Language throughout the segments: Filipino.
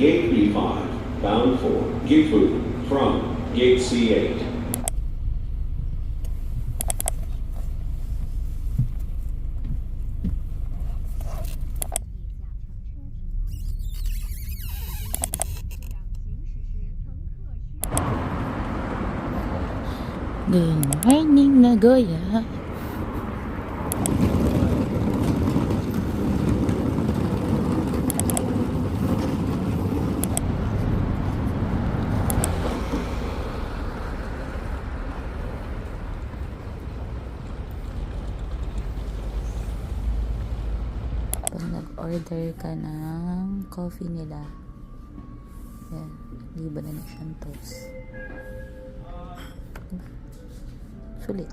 Gate B5, bound for Gifu from Gate C8. Good morning, Nagoya. Pag nag-order ka ng coffee nila, yan, liba na siyang toast. Sulit.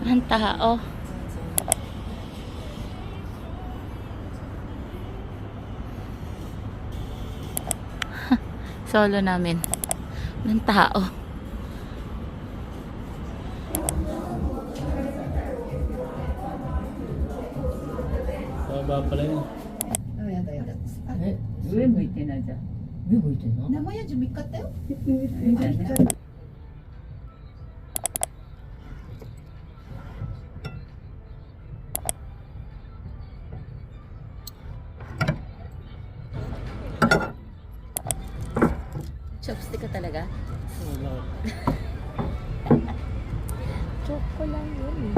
Ang tao. Solo namin. Ng tao. Baba pala yun. やだやだ。上向いてないじゃん。上向いてんの？名古屋中3日あったよ。Chopstick ka talaga? Wala. Choco lang yun.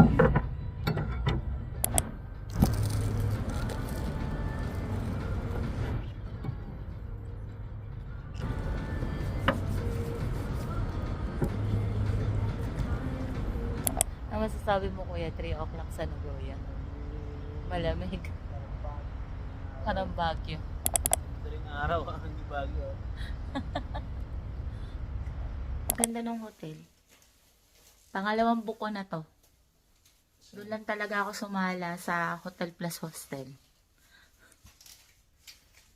Ang masasabi mo, kuya, 3 o'clock sa Nagoya? Malamig. Parang Baguio. Daling araw ang hindi Baguio. Ganda ng hotel. Pangalawang buko na to. Doon lang talaga ako sumala sa Hotel Plus Hostel.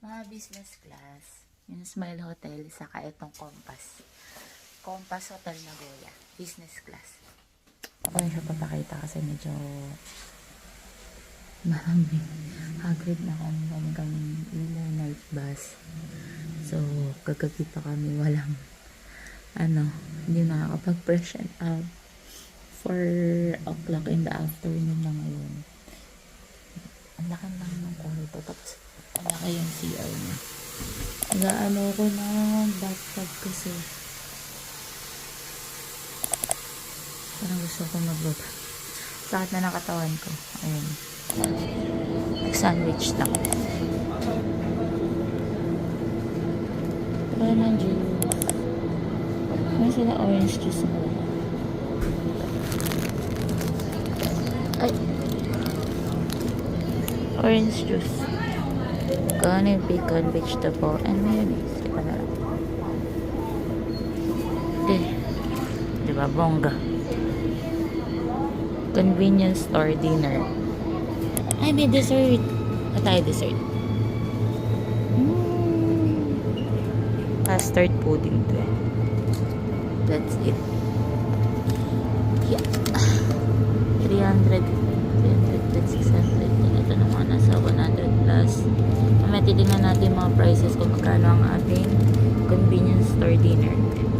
Mga business class. Yung Smile Hotel, saka itong Compass. Compass Hotel Nagoya. Business class. Ako yung siya papakita kasi medyo marami. Hagrid na kaming ilaw night bus. So, kagabi pa kami walang hindi nakakapag-freshen up. 4 o'clock in the afternoon na ngayon. Ang laki lang ng kwarto. Tapos, ang laki yung CR niya. Nag-ano ko na bathtub kasi. Parang gusto ko mag-baba. Sakit na ng katawan ko. Ayun. Nag-sandwich na ko. Wala ng juice. May sila orange juice mo. Ay. Orange juice. Macaroni, bacon, vegetable, and mayonnaise. Ito na lang. Okay. Diba, bongga. Convenience store dinner. Ay, may dessert. Tayo dessert. Custard pudding to eh. That's it. Yeah. 300, 600. Ito naman nasa 100 plus. Mamaya titignan natin yung mga prices kung magkano ang ating convenience store dinner.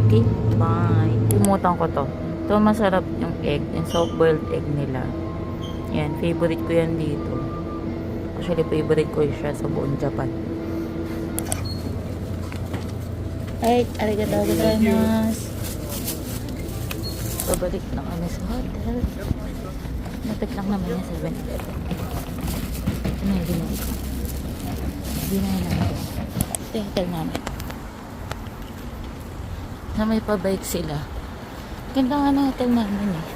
Okay? Bye. Pumutan ko to. Ito masarap yung egg. Yung soft-boiled egg nila. Yan. Favorite ko yan dito. Actually, favorite ko siya sa buong Japan. Ay, arigatou gozaimasu. Babalik na kami sa hotel. Napit lang naman yung 7-Eleven. Ito na yung ginawa ko. Ginawa namin. Ito yung hotel namin. Na may pabike sila. Ganda nga na hotel namin eh.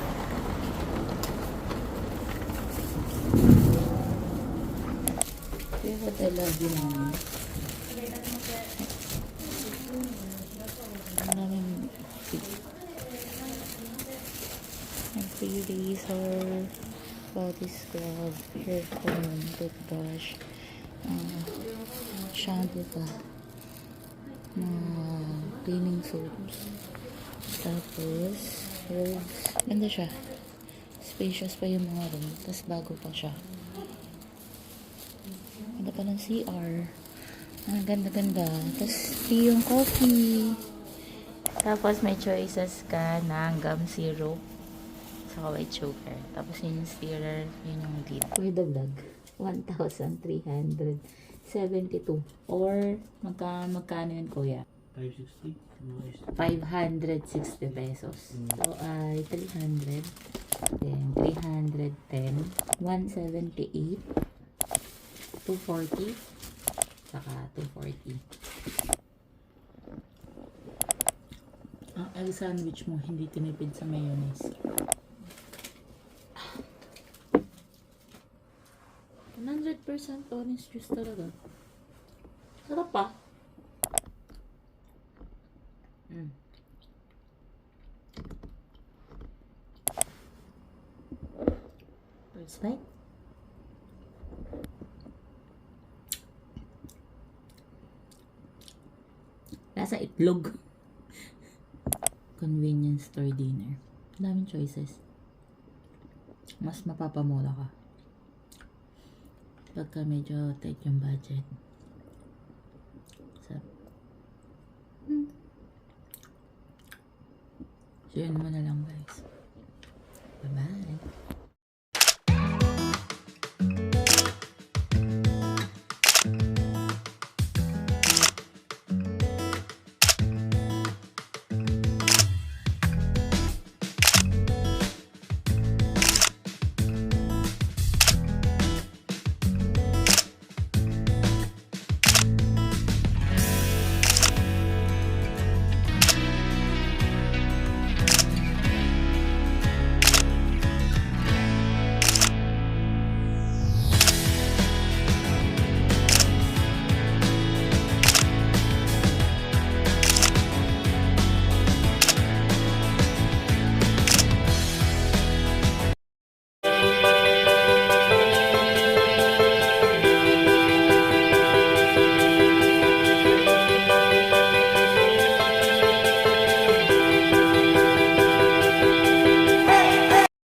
Ito yung hotel lobby namin. Maraming free razor, body scrub, hair comb, toothbrush, shampoo pa, cleaning soaps, tapos robes. Ganda siya, spacious pa yung mga room, tapos bago pa siya. Ganda pa ng CR. Ganda-ganda. Tapos tea yung coffee. Tapos may choices ka ng gum syrup saka white sugar. Tapos yun yung stirrer, yun yung lid. For the vlog, 1,372. Or magkano yun, kuya? 560. 560 pesos. So, 300. Then, 310. 178. 240. Saka 240. Ang egg sandwich mo hindi tinipid sa mayonnaise. 100% orange juice talaga. Sarap pa. First bite. Lasa itlog. Convenience store dinner. Daming choices. Mas mapapamura ka pagka medyo tight yung budget. So yun mo na lang.